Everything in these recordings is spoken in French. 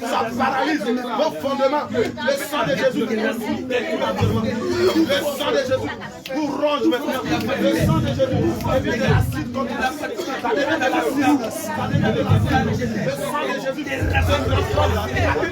ça paralyse vos fondements. Le sang de Jésus, le sang de Jésus vous ronge maintenant. Le sang de Jésus devient de l'acide contre l'acide. Ça devient de l'acide. Ça devient de l'acide. Le sang de Jésus se transforme en de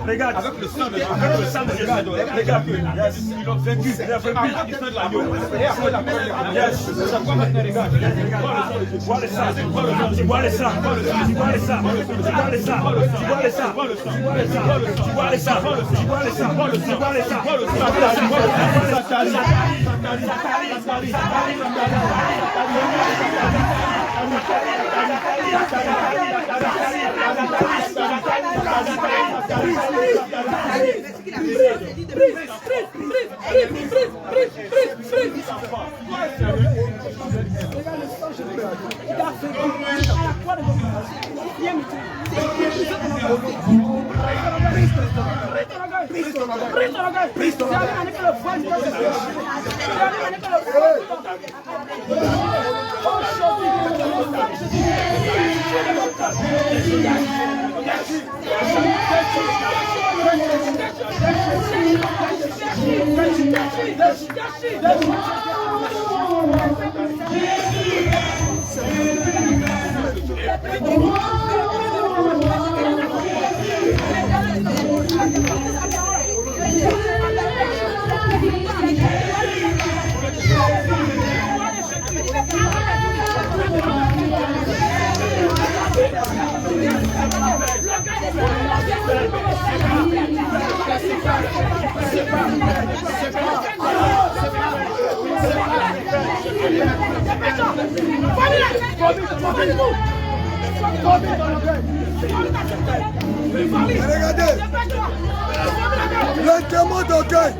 Regarde, avec le sang de Jésus, regarde, ils l'ont vaincu, il a vaincu, il fait de la gueule. Et après la première, ça quoi maintenant, regarde, vois le sang, tu vois le sang, tu vois le sang, tu vois le sang, tu vois le sang, tu vois le sang, tu vois le sang, tu vois le sang, tu vois le sang, tu vois le sang, tu vois le sang, Regardez, le démon d'orgueil,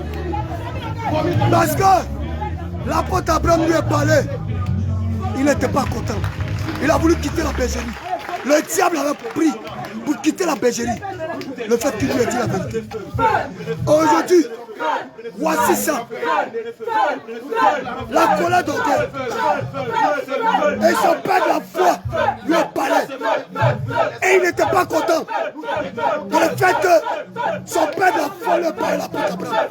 parce que l'apôtre Abraham lui a parlé, il n'était pas content. Il a voulu quitter la bergerie. Le diable avait pris pour quitter la bergerie. Le fait qu'il lui ait dit la vérité. Aujourd'hui, voici ça. La colère d'orgueil. Et son père de la foi lui a parlé. Et il n'était pas content de le fait que son père de la foi lui a parlé l'apôtre Abraham.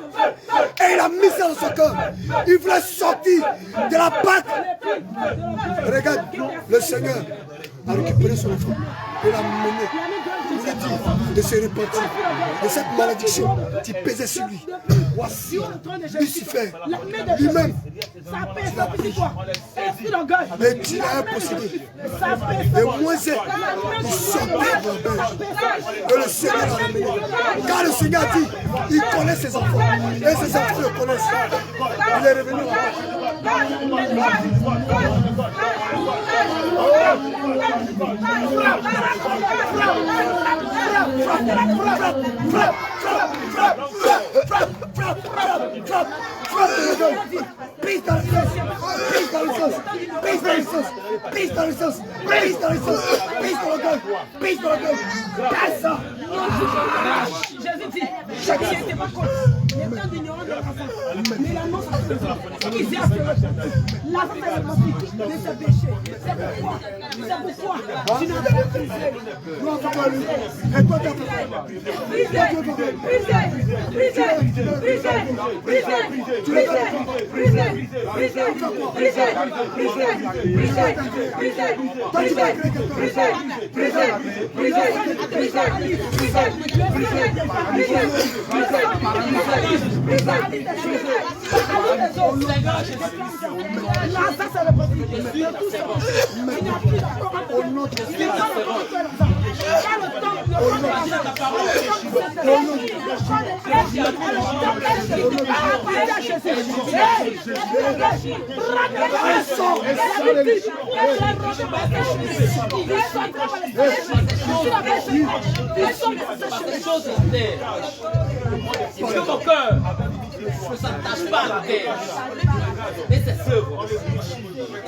Et il a mis ça dans son cœur. Il voulait sortir de la pâte. Regarde, le Seigneur a récupéré son enfant. Il l'a mené. Il lui dit de se repentir de cette malédiction qui pesait sur lui. Voici Lucifer lui-même. Mais Dieu a impossédé. Et Moïse, il sortait de la berge. Et le Seigneur l'a ramené. Car le Seigneur dit, il connaît ses enfants. Et ses enfants le connaissent. Il est revenu. Pisse dans le sens, pisse dans le sens, pisse dans le sens, pisse dans le sens, pisse dans le sens, pisse dans le gueule, pisse dans le gueule, passe ça. Jésus dit, chacun n'était pas contre, les temps d'ignorance de la race, mais l'annonce de qui s'est appelé, l'avance de ses péchés. C'est pourquoi tu n'as pas brisé. Et toi, tu as Que ton cœur ne s'attache pas à la terre, mais ses œuvres.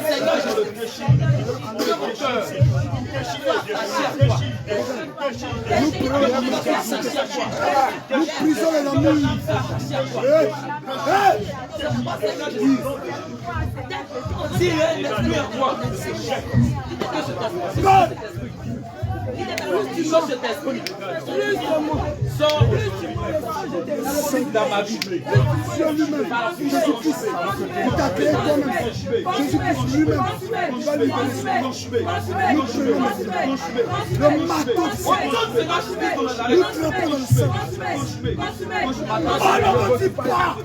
Seigneur Jésus, que mon cœur soit attaché à toi. nous prisons l'amour. S'il y a un esprit en toi, que cet esprit sort dans ma vie. Dieu lui-même, Jésus-Christ, il t'a créé toi-même. Jésus-Christ lui-même, il va lui donner nous prenons le marteau du Seigneur. Nous trempons dans le sang. Oh, ne me dis pas.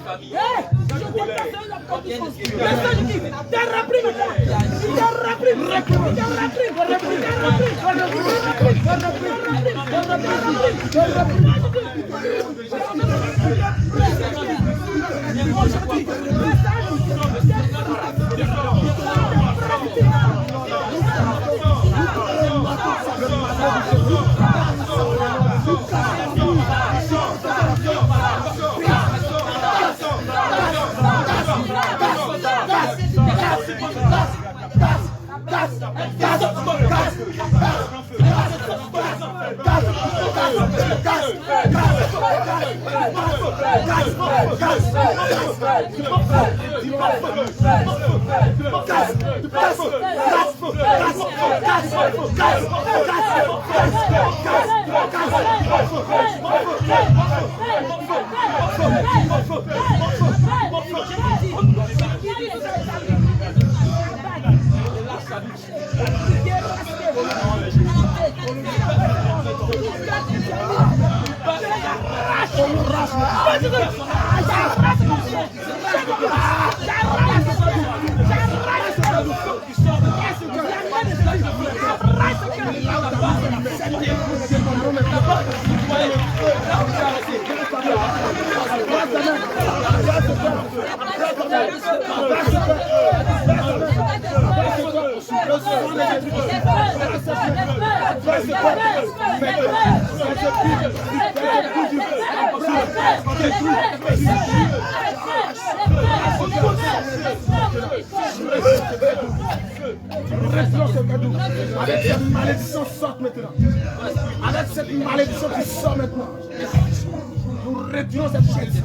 Avec cette malédiction sorte maintenant. Avec cette malédiction qui sort maintenant. Nous retirons cette malédiction.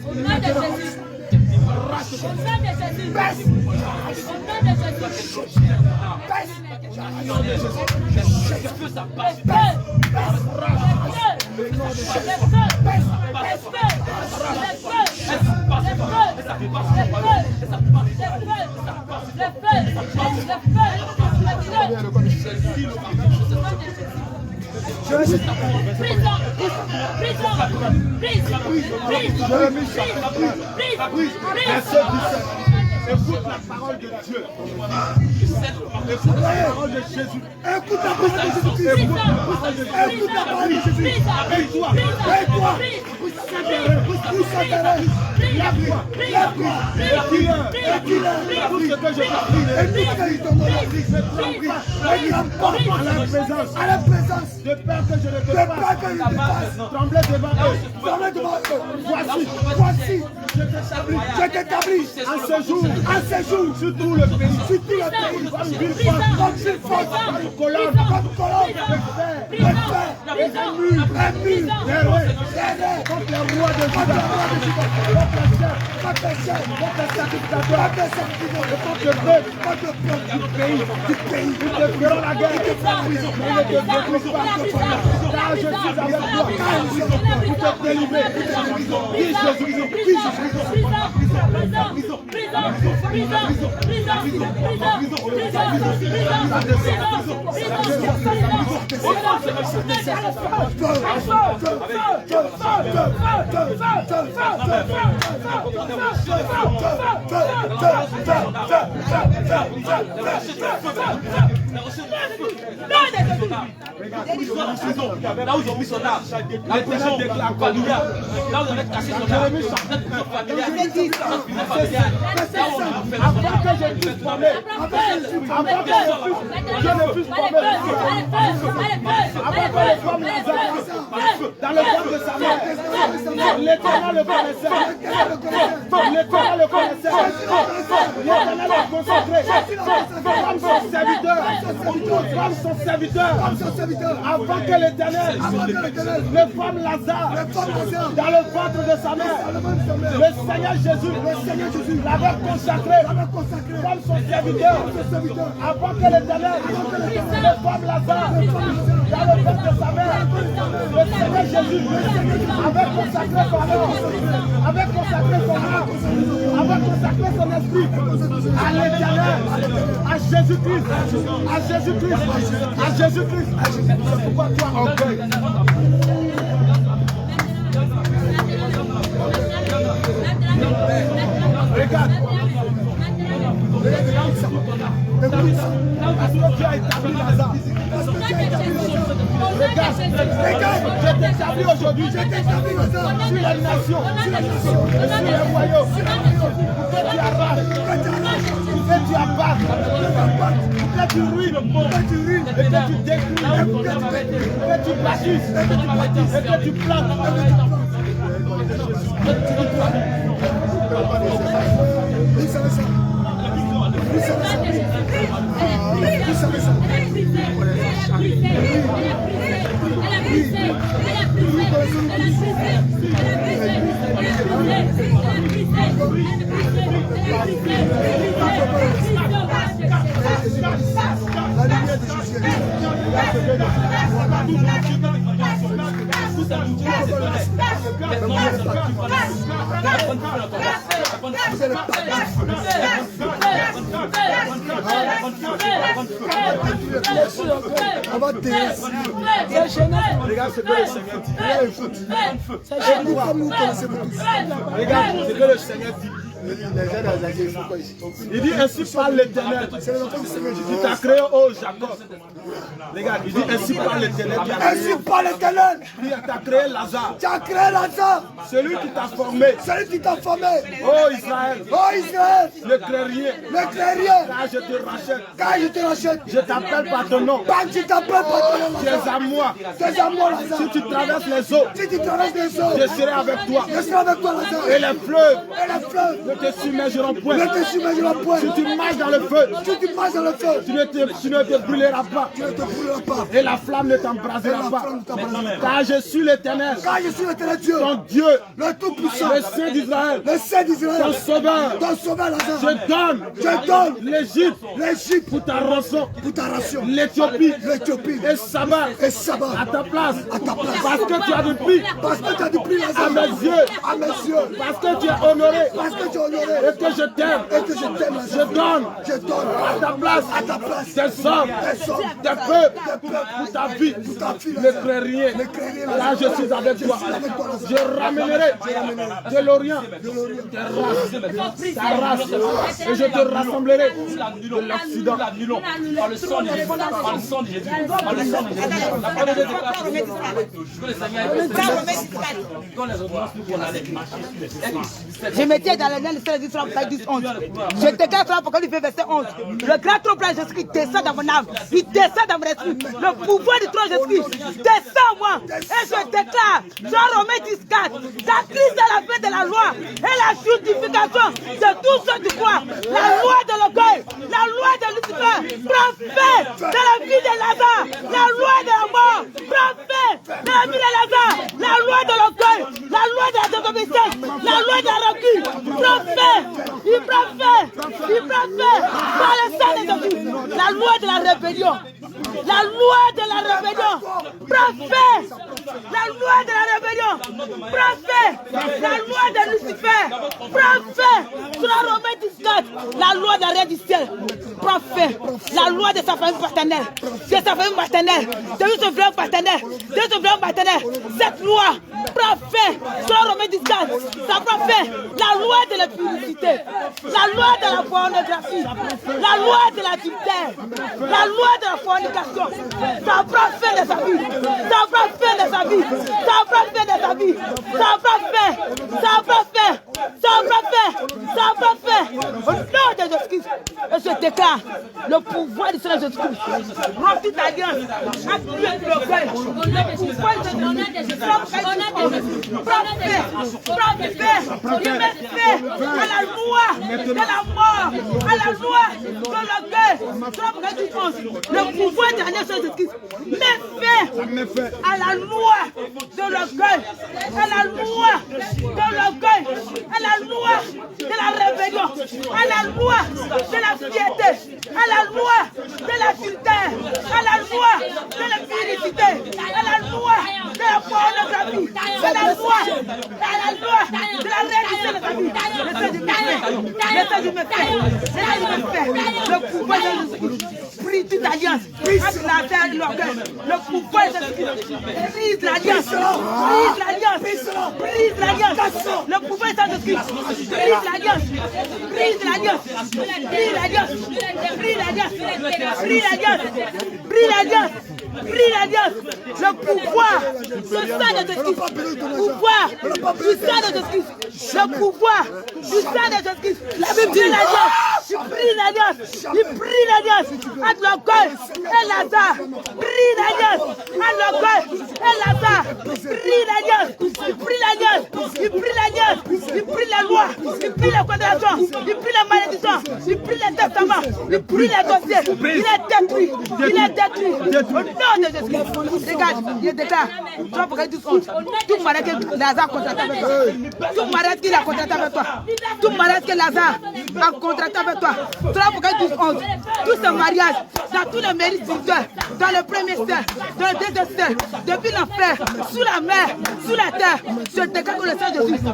Au nom de Jésus. Au nom de Jésus. Baisse. Au nom de Jésus. Écoute la parole de Dieu. Écoute la parole de Jésus. Écoute la parole de Jésus. Écoute la parole de Jésus. Réveille-toi. Réveille-toi. Lève-toi. Tout ce que je t'ai pris, à la présence, de peur que je ne peux pas, trembler devant eux. Voici, je t'établis en ce jour, sur tout le pays, comme une force, comme colonne, de fer, un mur, contre les rois de Juda, contre les chefs, contre les sacrificateurs, contre le peuple du pays, ils te feront la guerre, mais ne te détruisent pas, car je suis avec toi, pour te délivrer, dis Jésus, Là où ils ont mis son âme, la prison familiale, là où ils avaient caché son âme, avant que je puisse parler, avant que je ne puisse parler, avant que les femmes dans le ventre de sa mère, l'Éternel le connaissait, l'Éternel le connaissait, l'Éternel l'a consacré comme son serviteur, avant que l'Éternel le forme Lazare dans le ventre de sa mère. Le Seigneur Jésus l'avait consacré comme son serviteur avant que l'Éternel le forme Lazare dans le ventre de sa mère. Le Seigneur Jésus avait consacré son âme, avait consacré son âme, avait consacré son esprit à l'Éternel, à Jésus-Christ, à Jésus-Christ, à Jésus-Christ. C'est pourquoi toi, orgueil. Regarde. Parce que Dieu a établi Lazare. Regarde, je t'établis aujourd'hui, sur les nations, et sur les royaumes, que tu arraches, que tu abattes, que tu ruines, et que tu détruis, que tu bâtisses, et que tu plantes. On va te regarde ce que le Seigneur dit. écoute. Regarde ce que le Seigneur dit. Regarde ce que le Seigneur dit. Il dit ainsi parle l'Éternel qui t'a créé, oh Jacob. Regarde, il dit ainsi parle l'Éternel. Ainsi parle l'Éternel. Qui t'a créé Lazare. Tu as créé Lazare. Celui qui t'a formé. Celui qui t'a formé. Oh Israël. Oh Israël. Ne crée rien. Ne crée rien. Car je te rachète. Car je te rachète. Je t'appelle par ton nom. Car tu t'appelles par ton nom. Tu es à moi. Tu es à moi, Lazare. Si tu traverses les eaux, si tu traverses les eaux, je serai avec toi. Je serai avec toi, Lazare. Et les fleuves ne te submergeront point. Ne te submergeront point. Si tu marches dans le feu, tu ne te brûleras pas. Tu ne te brûleras pas. Et la flamme ne t'embrasera pas. Car je suis l'Éternel. Car je suis l'Éternel Dieu. Ton Dieu. Le Tout-Puissant. Le Saint d'Israël. Le Saint d'Israël. Ton Sauveur. Ton Sauveur, Lazare. Je donne l'Égypte. L'Égypte pour ta rançon. Pour ta ration. L'Éthiopie. Et Sabah. À ta place. Parce que tu as du prix. Parce que tu as du prix, Lazare. À mes yeux. Parce que tu es honoré. Et que je t'aime. Je donne. À ta place. Tes hommes. Tes peuples. Pour ta vie. Ne crée rien. Là, je suis avec toi. Je ramènerai de l'Orient ta race. Et je te rassemblerai de l'Occident. Par le sang de Jésus. Par le sang de Jésus. Par le sang de Jésus. La parole de Dieu déclare que le Je me tiens dans les mains de l'Israël, 11. Je déclare cela pour que lui fait verset 11. Le grand trône de Jésus-Christ descend dans mon âme. Il descend dans mon esprit. Le pouvoir du trône de Jésus-Christ descend en moi. Et je déclare, Jean Romain 14, la crise de la fin de la loi et la justification de tous ceux du pouvoir. La loi de l'orgueil, la loi de Lucifer, prend fin de la vie de Lazare. La loi de la mort, prend fin de la vie de Lazare. La loi de l'orgueil, la loi de la désobéissance, la loi de la rancune, prend fin. Il prend fin. Il prend fin par le sang de Jésus. La loi de la rébellion. La loi de la rébellion. Prend fin. La loi de la rébellion. Prend fin. La loi de Lucifer. Prend fin. Sur la Romain 14. La loi de la reine du ciel. Prend fin. La loi de sa famille partenaire. De sa famille partenaire. De son frère partenaire. De son frère partenaire. Cette loi prend fin. Sur la Romain 14. Ça prend fin. La loi de la publicité. La loi de la pornographie. La loi de la adultère. La loi de la fornication. Ça prend fin de sa vie. Ça prend fin de sa vie. Ça prend fin de sa vie. Ça prend fin. Ça prend fin. Ça prend fin. Ça prend fin. Au nom de Jésus-Christ. Et je déclare le pouvoir du Seigneur Jésus-Christ. Rompt toute alliance. Active l'orgueil. Le pouvoir de Jésus-Christ. Prends fin. Prends fin. Il met fin à la loi de la mort. À la loi de l'orgueil. Le pouvoir de la nation de Jésus-Christ. Met fin à la loi de l'orgueil. À la loi de l'orgueil. À la loi de la rébellion. À la loi de la piété. À la loi de l'adultère. À la loi de la félicité. À la loi de la pornographie. À la loi de la réalité de sa vie. L'État du méfait. Le pouvoir de Jésus-Christ. Brise toute alliance entre la terre et l'orgueil. Le pouvoir de Jésus-Christ. Brise l'alliance. Brise l'alliance. Brise l'alliance. Le pouvoir de Jésus-Christ. Brise l'alliance. Brise l'alliance. Brise l'alliance. Brise l'alliance. Brise l'alliance. Brise l'alliance. Brise l'alliance. Le pouvoir du sang de Jésus-Christ. Pouvoir du sang de Jésus-Christ. Le pouvoir du sang de Jésus-Christ. La Bible dit l'alliance. Il brise l'alliance. Il brise l'alliance. Entre l'orgueil et Lazare. Brise l'alliance. Entre l'orgueil et Lazare. Brise l'alliance. Il brise l'alliance. Il brise l'alliance. Il brise la loi. Il brise la condamnation. Il brise la malédiction. Il brise les testaments. Il brise les dossiers. Il est détruit. Il est détruit. Au nom de Jésus. Regarde, il déclare. Toi, pour que tu comptes. Tout malade que Lazare contracte avec toi. Tout malade qu'il a contracté avec toi. Tout malade que Lazare a contracté avec toi. Toi, pour que tu comptes. Tout ce mariage, dans tous les mérites spirituels, dans le premier ciel, dans le deuxième ciel, depuis l'enfer, sous la mer, sous la terre, je déclare que le Seigneur Jésus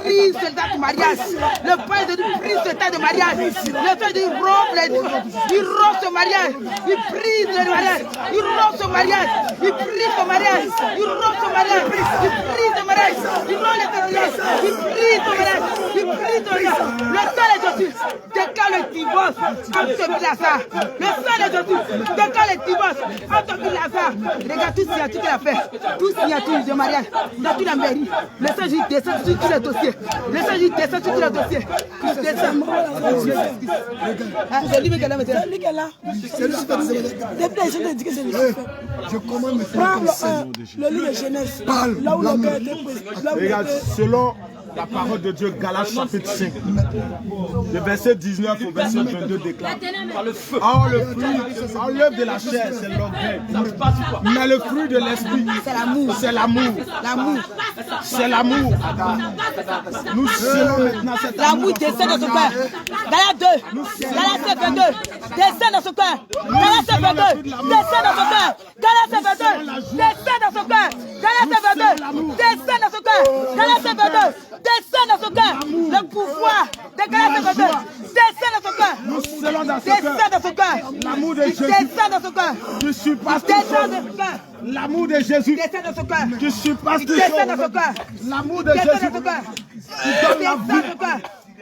brise ce tas de mariage. Le Père de Dieu brise ce tas de mariage. Le Père de Dieu rompt ce mariage. Il brise le mariage. Il rompt ce mariage. Il brise ce mariage. Il rompt ce mariage. Il brise ce mariage. Il rompt les terroristes. Tu pries ton mariage. Tu pries ton mariage. Le sang de Jésus déclare le divorce entre Lazare. Le sang de Jésus déclare le divorce entre Lazare. Regarde tout signature qu'il a fait. Tout signature de mariage dans toute la mairie. Le sang Jésus descend sur tous les dossiers. Le sang Jésus descend sur tous les dossiers. Il descend. C'est lui qui est là maintenant. C'est lui qui est là. C'est lui qui t'a dit. Depuis les gens te disent que c'est lui. Je commande mes frères Prends comme ça. le livre de Genèse. Parle. Là où le cœur était pris. Là où Regarde, selon la parole de Dieu, Galates chapitre 5, le verset 19 au verset 22 déclare: or le fruit, or l'œuvre de la chair, c'est l'orgueil. Mais le fruit de l'esprit, C'est l'amour. c'est l'amour. L'amour. C'est l'amour. Nous serons maintenant cet amour. L'amour descend dans son cœur. Galates 2. Galates 22. Descend dans son cœur. Galates 22. Descend dans son cœur. Galates 22. Descend dans son cœur. Galates 22. Descend dans son cœur. Galates 22. Descend dans son cœur. Le pouvoir de Galates 22. Descend dans son cœur. Nous serons dans ce Descend cœur. dans son cœur. L'amour de Jésus Descend dans son cœur. qui surpasse toutes Descend choses. dans son cœur. L'amour de Jésus Descend dans son cœur. qui surpasse toutes Descend dans son choses. cœur. L'amour de Descend Jésus dans son cœur. qui donne la Descend dans son vie. cœur.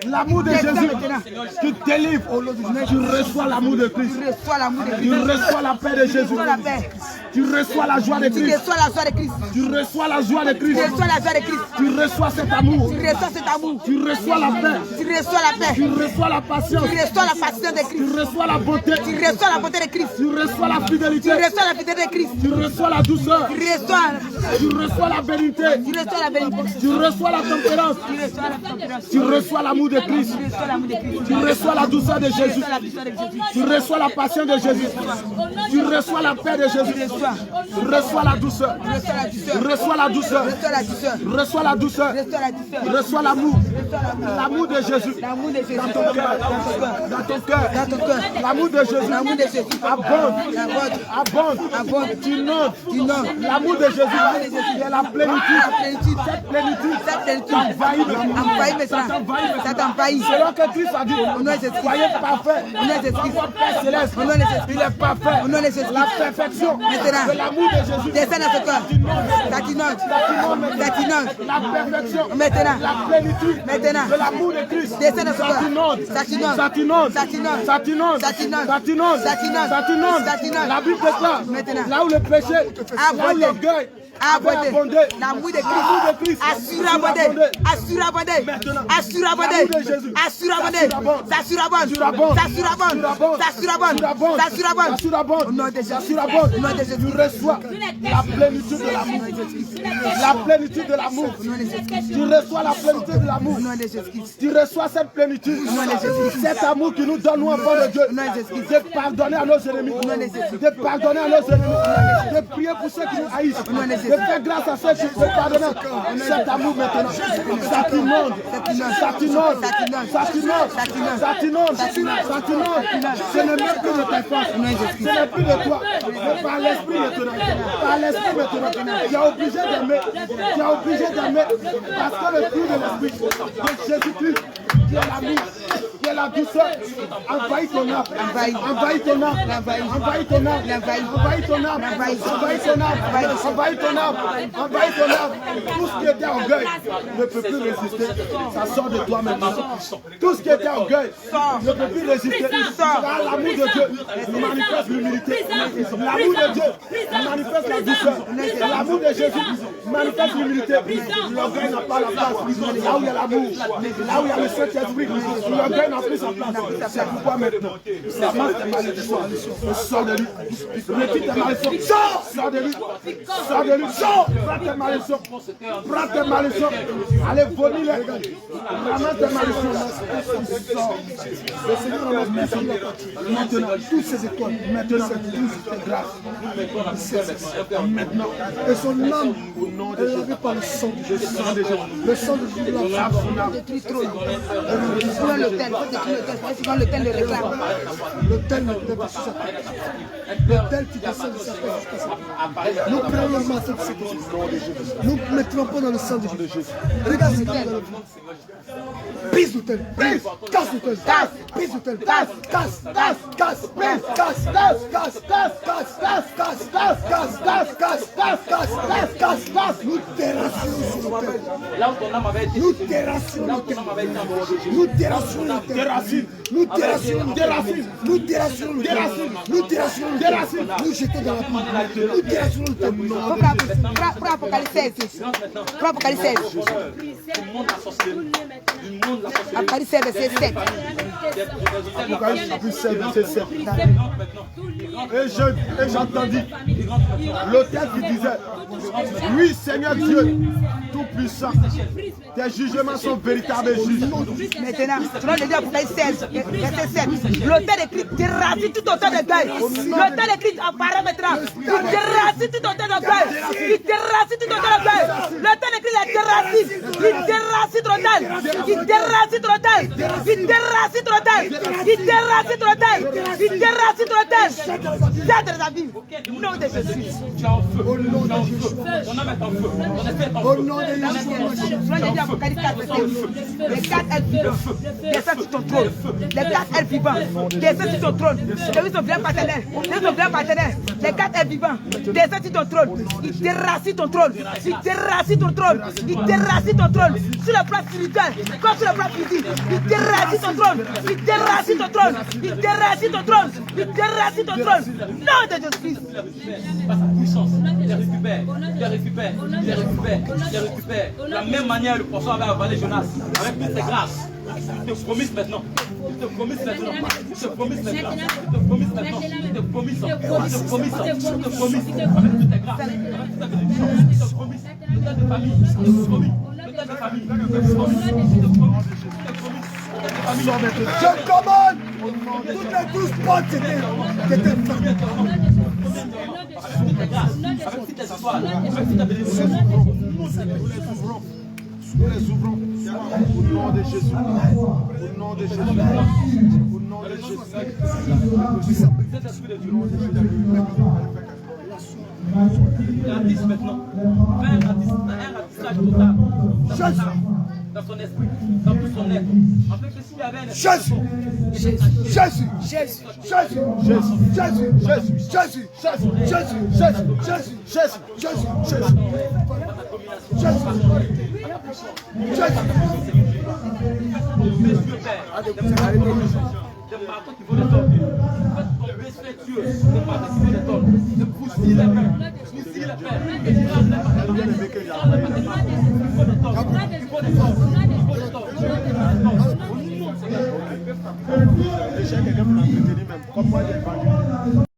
L'amour de Descend Jésus maintenant. qui délivre. Tu reçois l'amour de Christ. Tu reçois l'amour de Tu Christ. reçois la paix de Tu Jésus. reçois la paix. Tu reçois la joie de Tu Christ. reçois la joie de Christ. Tu reçois la joie de Tu Christ. reçois la joie de Christ. Tu reçois cet amour. Tu reçois cet amour. Tu reçois la paix. Tu reçois la paix. Tu reçois la patience. Tu reçois la patience de Tu Christ. reçois la beauté. Tu reçois la beauté de Christ. Tu reçois la fidélité. Tu reçois la fidélité de Christ. Tu reçois la douceur. Tu reçois, Tu reçois la bénité. tu reçois la bénédiction. Tu reçois la tempérance. Tu reçois la tempérance. Tu reçois l'amour de Christ. Tu reçois l'amour de Christ. Tu reçois la douceur de Tu Jésus. reçois la puissance de Jésus. Tu reçois la passion de Jésus. Tu reçois la paix de Jésus. Tu reçois la douceur. Tu reçois la douceur. Reçois la douceur. Tu reçois la douceur. Reçois la douceur. Tu reçois la douceur. Reçois l'amour. Tu reçois l'amour. L'amour de Jésus. L'amour de Jésus. Dans ton cœur. Dans ton cœur. Dans ton cœur. Dans ton cœur. L'amour de Jésus. L'amour de Jésus. Abonde. Abonde. Abonde. Abonde. Tu inondes. Tu inondes. L'amour de Jésus. C'est la plénitude. La plénitude. Cette plénitude. Cette plénitude. T'envahit maintenant. Envahit maintenant. Ça t'envahit. Selon que Christ a dit, Au nom de Jésus. soyez parfaits. Au nom de Jésus. Votre Père céleste, Au nom de Jésus. il est parfait. Au nom de Jésus. La perfection Maintenant. de l'amour de Jésus. Descends dans ce cœur. Ça t'inonde. Ça t'inonde. La perfection, Maintenant. la plénitude Maintenant. de l'amour de Christ. Descends dans ce Ça cœur. t'inonde. Ça t'inonde. Ça t'inonde. Ça t'inonde. Ça t'inonde. Ça t'inonde. Ça t'inonde. Ça t'inonde. Ça t'inonde. Ça t'inonde. La Bible déclare, Maintenant. là où le péché, là où l'orgueil avait abondé, L'amour de l'amour de Christ. Christ Assure abondé. Assure abondé. Maintenant. Assure abondé. L'amour de Jésus. Assure abondé. Ça surabonde. Surabonde. Ça surabonde. Ça surabonde. Surabonde. Ça surabonde. Surabonde. Au nom de Jésus. Surabonde. Au nom de Jésus. Tu reçois la plénitude de l'amour. La plénitude de l'amour. Tu reçois la plénitude de l'amour. Au nom de Jésus-Christ. Tu reçois cette plénitude. Cet amour qui nous donne, nous, enfants de Dieu. De pardonner à nos ennemis. De pardonner à nos ennemis. De prier pour ceux qui nous haïssent. De faire grâce à ceux qui nous pardonnent. Cet amour maintenant. Ça t'inonde. Ça t'inonde. Ça t'inonde. Ça t'inonde. Ça t'inonde. Ce n'est même plus de ta force. Ce n'est plus de toi. Mais par l'esprit maintenant. Par l'esprit maintenant. Tu es obligé d'aimer. Tu es obligé d'aimer. Parce que le fruit de l'esprit de Jésus-Christ, qui est l'amour, qui est la douceur, envahit ton âme. Envahit ton âme. Envahit ton âme. Envahit ton âme. Envahit ton âme. Envahit ton âme. Envahit ton âme. Tout ce qui était orgueil ne peut plus résister. Ça sort de toi maintenant. Tout ce qui était orgueil ne peut plus résister. Car l'amour de Dieu manifeste l'humilité. L'amour de Dieu manifeste la douceur. L'amour de Jésus manifeste l'humilité. L'orgueil n'a pas la place. Là où il y a l'amour, là où il y a le Saint-Esprit, l'orgueil n'a plus sa place. C'est pourquoi maintenant, ça marche tes malédictions. Sors de lui. Retire tes malédictions. Sors de lui. Sors de lui. Sors. Prends tes malédictions. Prends tes malédictions. Allez, vomis-les. Ramène tes malédictions. Sors. Le Seigneur en a maintenant. Toutes ces écoles, maintenant, toutes ces grâces. Maintenant. Et son âme, elle est lavée par le sang de Jésus. Le sang de Jésus lave son âme. Détruis trop. Prends l'hôtel. Faut détruire l'hôtel. Parce que l'hôtel le réclame. L'autel ne peut pas se l'autel qui descend de sa paix jusqu'à sa paix. Nous prenons le matin de cette Jésus. Nous ne mettrons pas dans le sang de Jésus. Regarde ce qu'il y a dans le monde. Pisse l'autel. Pisse. Casse l'autel. Casse. Pisse l'autel. Casse. Casse. Casse. Casse. Pisse. Casse. Casse. Casse. Casse. Casse. Casse. Casse. Casse. Casse. Casse. Casse. Casse. Casse. Casse. Casse. terrasse. Nous terrassions sur le terre. Là où ton âme avait été Nous séduite, terrassions là où le ton terre. âme avait été envoyée, Nous terrassions le terre. Nous terrassions le terre. Nous terrassions le terre. Nous terrassions le terre. Nous jetons dans la pluie. Nous terrassions le terre. Pour Apocalypse 16. Pour Apocalypse 16. du monde de la sorcellerie, du monde de la sorcellerie. Apocalypse 16, verset 7. Apocalypse chapitre 7, verset 7. Et j'entendis l'autel qui disait, oui Seigneur Dieu Tout-Puissant, tes jugements sont véritables et justes. Maintenant, tu vas le dire Apocalypse 16, verset 7. L'autel écrit déracine tout autant de deuil. L'autel écrit apparaît maintenant. Il déracine tout autant de deuil. Il déracine tout autant de deuil. L'autel écrit la déracine. Il déracine trop d'elle. Il déracine trop d'elle. Il déracine trop d'elle. Il déracine trop d'elle. Il déracine trop d'elle. Jette dans la vie. Au nom de Jésus. Tu es en feu. Ton âme est en feu. Ton esprit est en feu. Au nom de Jésus. Les 4 êtres vivants descendent sur ton trône. Les 4 êtres vivants descendent sur ton trône. Celui son bien partenaire. Les 4 êtres vivants descendent sur ton trône. Ils déracine ton trône. Ils déracine ton trône. Ils déracine ton trône. Sur le plan spirituel comme sur le plan physique. Ils déracine ton trône. Ils déracine ton trône. Ils déracine ton trône. Ils déracine ton trône. Nom de Jésus-Christ. Par sa puissance, il les récupère. Il les récupère. Il les récupère. Il les récupère. De la même manière, le poisson avait avalé Jonas avec toutes ses grâces. Il te promise maintenant. Il te promise maintenant. Il te promise maintenant. Il te promise maintenant. Il te promise. Il te promise. Il te promise. Avec toutes tes grâces. Avec toute ta bénédiction. Il te promise. Le tas de famille. Il te promise. Le tas de famille. Il te promise. Il te promise. Il te promise. Je commande toutes les 12 portes qui étaient fermées. Avec toutes tes grâces. Avec toutes tes histoires. Avec toute ta bénédiction. Nous les ouvrons au nom de Jésus. Au nom de Jésus. Au nom de Jésus. Saint-Esprit de Dieu. La 10 maintenant. Fais un ratissage total. Dans son esprit, dans tout son être. En fait, s'il y avait un Jésus. Jésus. Jésus. Jésus. Jésus. Jésus. Jésus. Jésus. Jésus. Jésus. Jésus. Jésus. Jésus. Jésus. Jésus. des marteaux qui vont les tomber. Faites tomber ces Dieu, des marteaux qui vont les tomber. Ne bousillez les pères, bousillez les pères. Comme moi, j'ai vendu.